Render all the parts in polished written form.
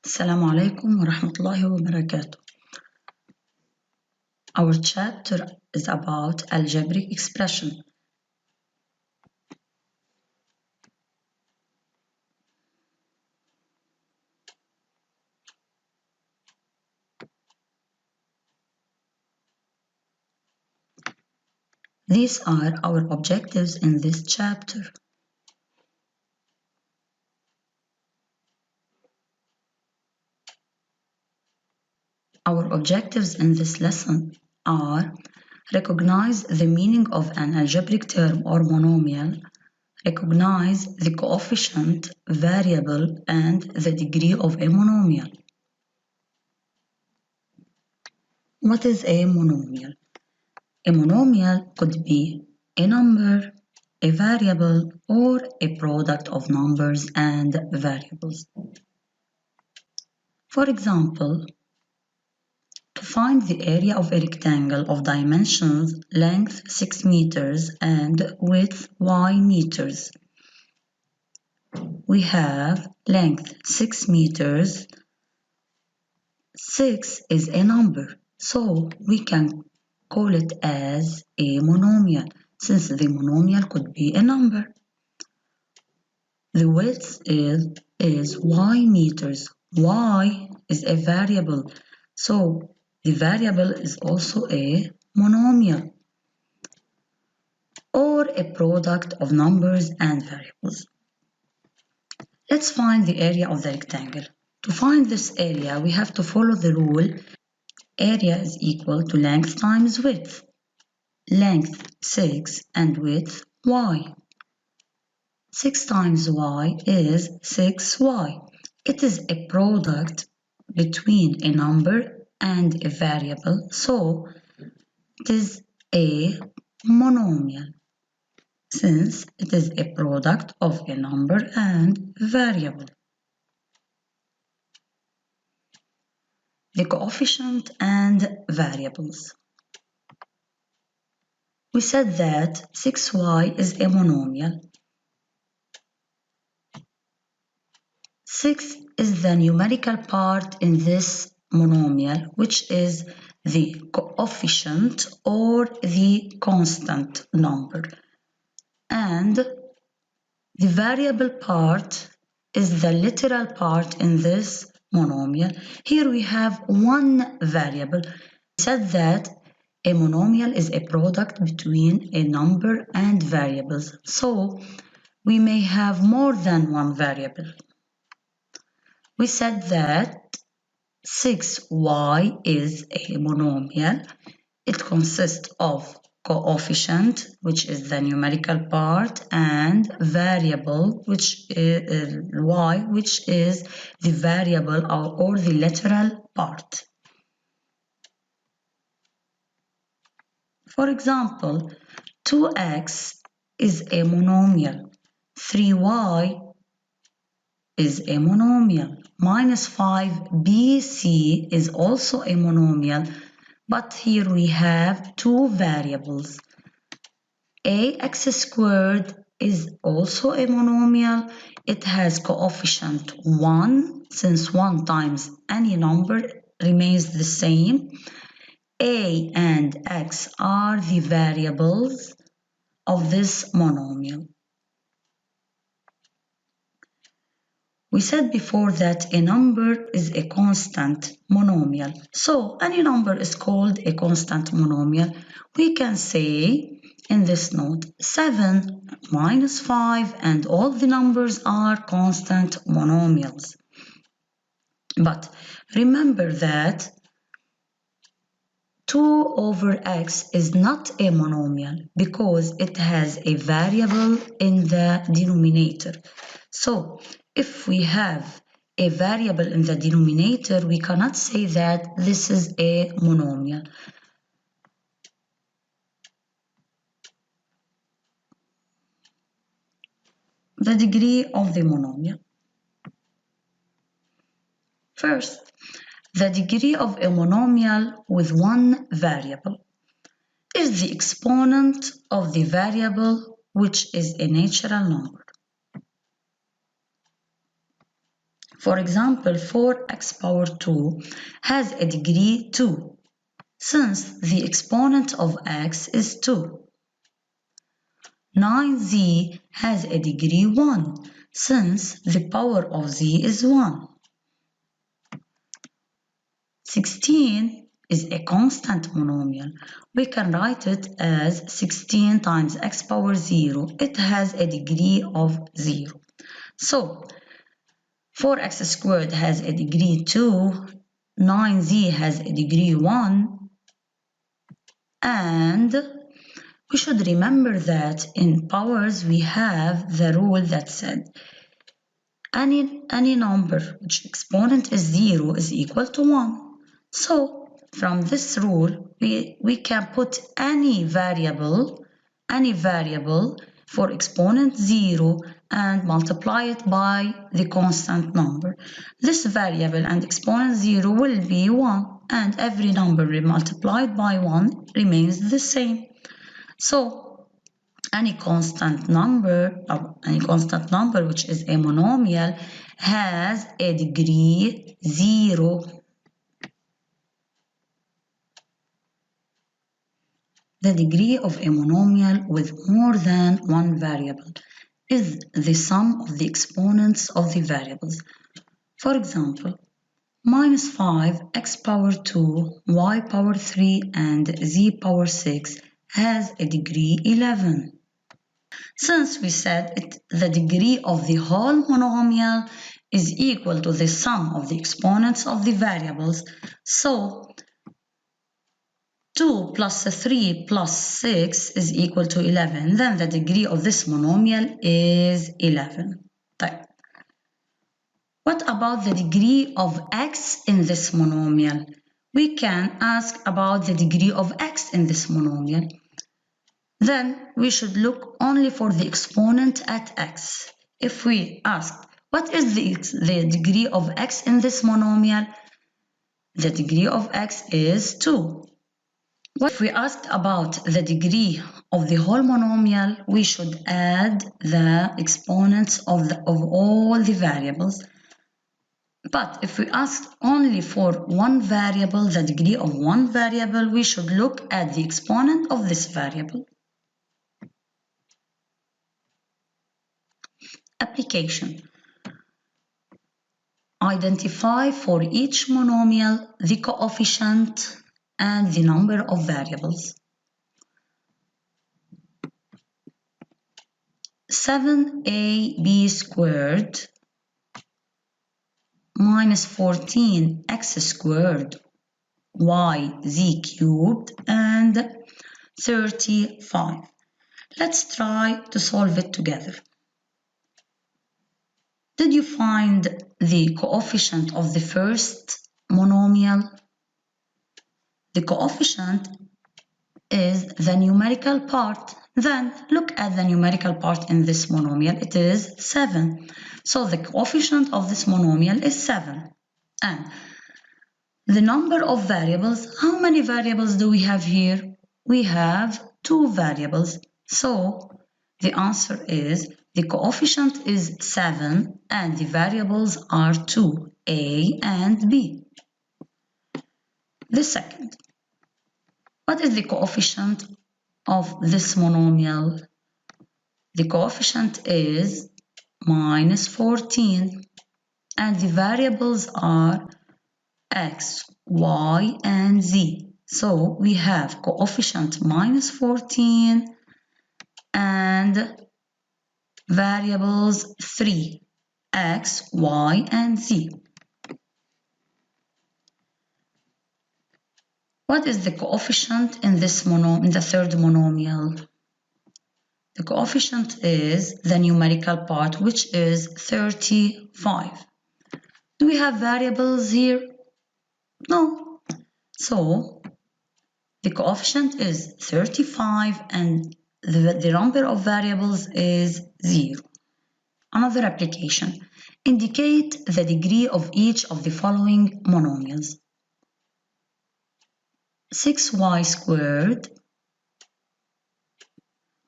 Assalamu alaikum wa rahmatullahi wa barakatuh. Our chapter is about algebraic expression. These are our objectives in this chapter. Our objectives in this lesson are: recognize the meaning of an algebraic term or monomial, recognize the coefficient, variable, and the degree of a monomial. What is a monomial? A monomial could be a number, a variable, or a product of numbers and variables. For example, to find the area of a rectangle of dimensions length 6 meters and width y meters, we have length 6 meters. 6 is a number, so we can call it as a monomial, since the monomial could be a number. The width is y meters. Y is a variable, so the variable is also a monomial, or a product of numbers and variables. Let's find the area of the rectangle. To find this area, we have to follow the rule: area is equal to length times width. Length 6 and width y. 6 times y is 6y. It is a product between a number and a variable, so it is a monomial, since it is a product of a number and variable. The coefficient and variables. We said that 6y is a monomial. 6 is the numerical part in this monomial, which is the coefficient or the constant number. And the variable part is the literal part in this monomial. Here we have one variable. We said that a monomial is a product between a number and variables, so we may have more than one variable. We said that 6y is a monomial. It consists of coefficient, which is the numerical part, and variable, which is y, which is the variable or the literal part. For example, 2x is a monomial. 3y is a monomial. Minus 5bc is also a monomial, but here we have two variables. Ax squared is also a monomial. It has coefficient 1, since 1 times any number remains the same. A and x are the variables of this monomial. We said before that a number is a constant monomial. So any number is called a constant monomial. We can say in this note 7 minus 5 and all the numbers are constant monomials. But remember that 2 over x is not a monomial because it has a variable in the denominator. So if we have a variable in the denominator, we cannot say that this is a monomial. The degree of the monomial. First, the degree of a monomial with one variable is the exponent of the variable, which is a natural number. For example, 4x power 2 has a degree 2, since the exponent of x is 2. 9z has a degree 1, since the power of z is 1. 16 is a constant monomial. We can write it as 16 times x power 0. It has a degree of 0. So 4x squared has a degree 2, 9z has a degree 1, and we should remember that in powers we have the rule that said any number which exponent is 0 is equal to 1. So from this rule we can put any variable for exponent 0 and multiply it by the constant number. This variable and exponent 0 will be 1, and every number multiplied by 1 remains the same. So any constant number which is a monomial has a degree 0. The degree of a monomial with more than one variable is the sum of the exponents of the variables. For example, minus 5 x power 2, y power 3, and z power 6 has a degree 11. Since we said the degree of the whole monomial is equal to the sum of the exponents of the variables, so 2 plus 3 plus 6 is equal to 11. Then the degree of this monomial is 11. طيب. What about the degree of x in this monomial? We can ask about the degree of x in this monomial. Then we should look only for the exponent at x. If we ask what is the degree of x in this monomial, the degree of x is 2. If we asked about the degree of the whole monomial, we should add the exponents of all the variables. But if we asked only for one variable, the degree of one variable, we should look at the exponent of this variable. Application. Identify for each monomial the coefficient and the number of variables. 7ab squared minus 14x squared yz cubed and 35. Let's try to solve it together. Did you find the coefficient of the first monomial? The coefficient is the numerical part. Then look at the numerical part in this monomial. It is 7. So the coefficient of this monomial is 7. And the number of variables, how many variables do we have here? We have 2 variables. So the answer is the coefficient is 7 and the variables are 2, A and B. The second, what is the coefficient of this monomial? The coefficient is minus 14 and the variables are x, y, and z. So we have coefficient minus 14 and variables 3, x, y, and z. What is the coefficient in the third monomial? The coefficient is the numerical part, which is 35. Do we have variables here? No. So the coefficient is 35 and the number of variables is 0. Another application. Indicate the degree of each of the following monomials. 6y squared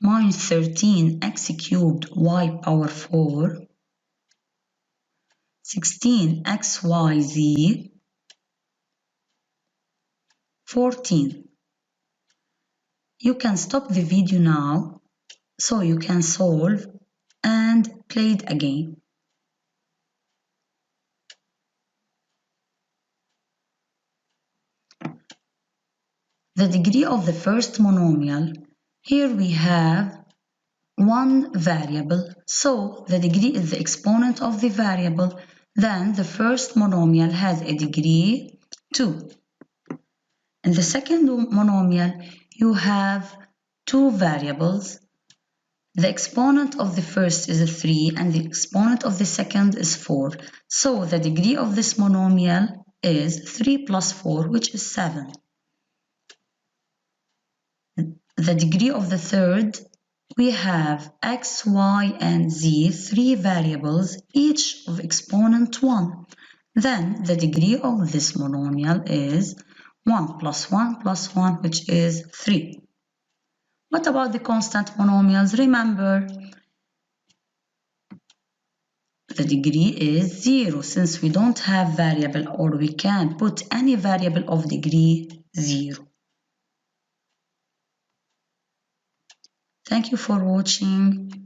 minus 13x cubed y power 4 16xyz 14. You can stop the video now so you can solve and play it again. The degree of the first monomial, here we have one variable, so the degree is the exponent of the variable, then the first monomial has a degree 2. In the second monomial, you have two variables. The exponent of the first is 3 and the exponent of the second is 4. So the degree of this monomial is 3 plus 4, which is 7. The degree of the third, we have x, y, and z, three variables, each of exponent 1. Then the degree of this monomial is 1 plus 1 plus 1, which is 3. What about the constant monomials? Remember, the degree is 0 since we don't have variable or we can't put any variable of degree 0. Thank you for watching.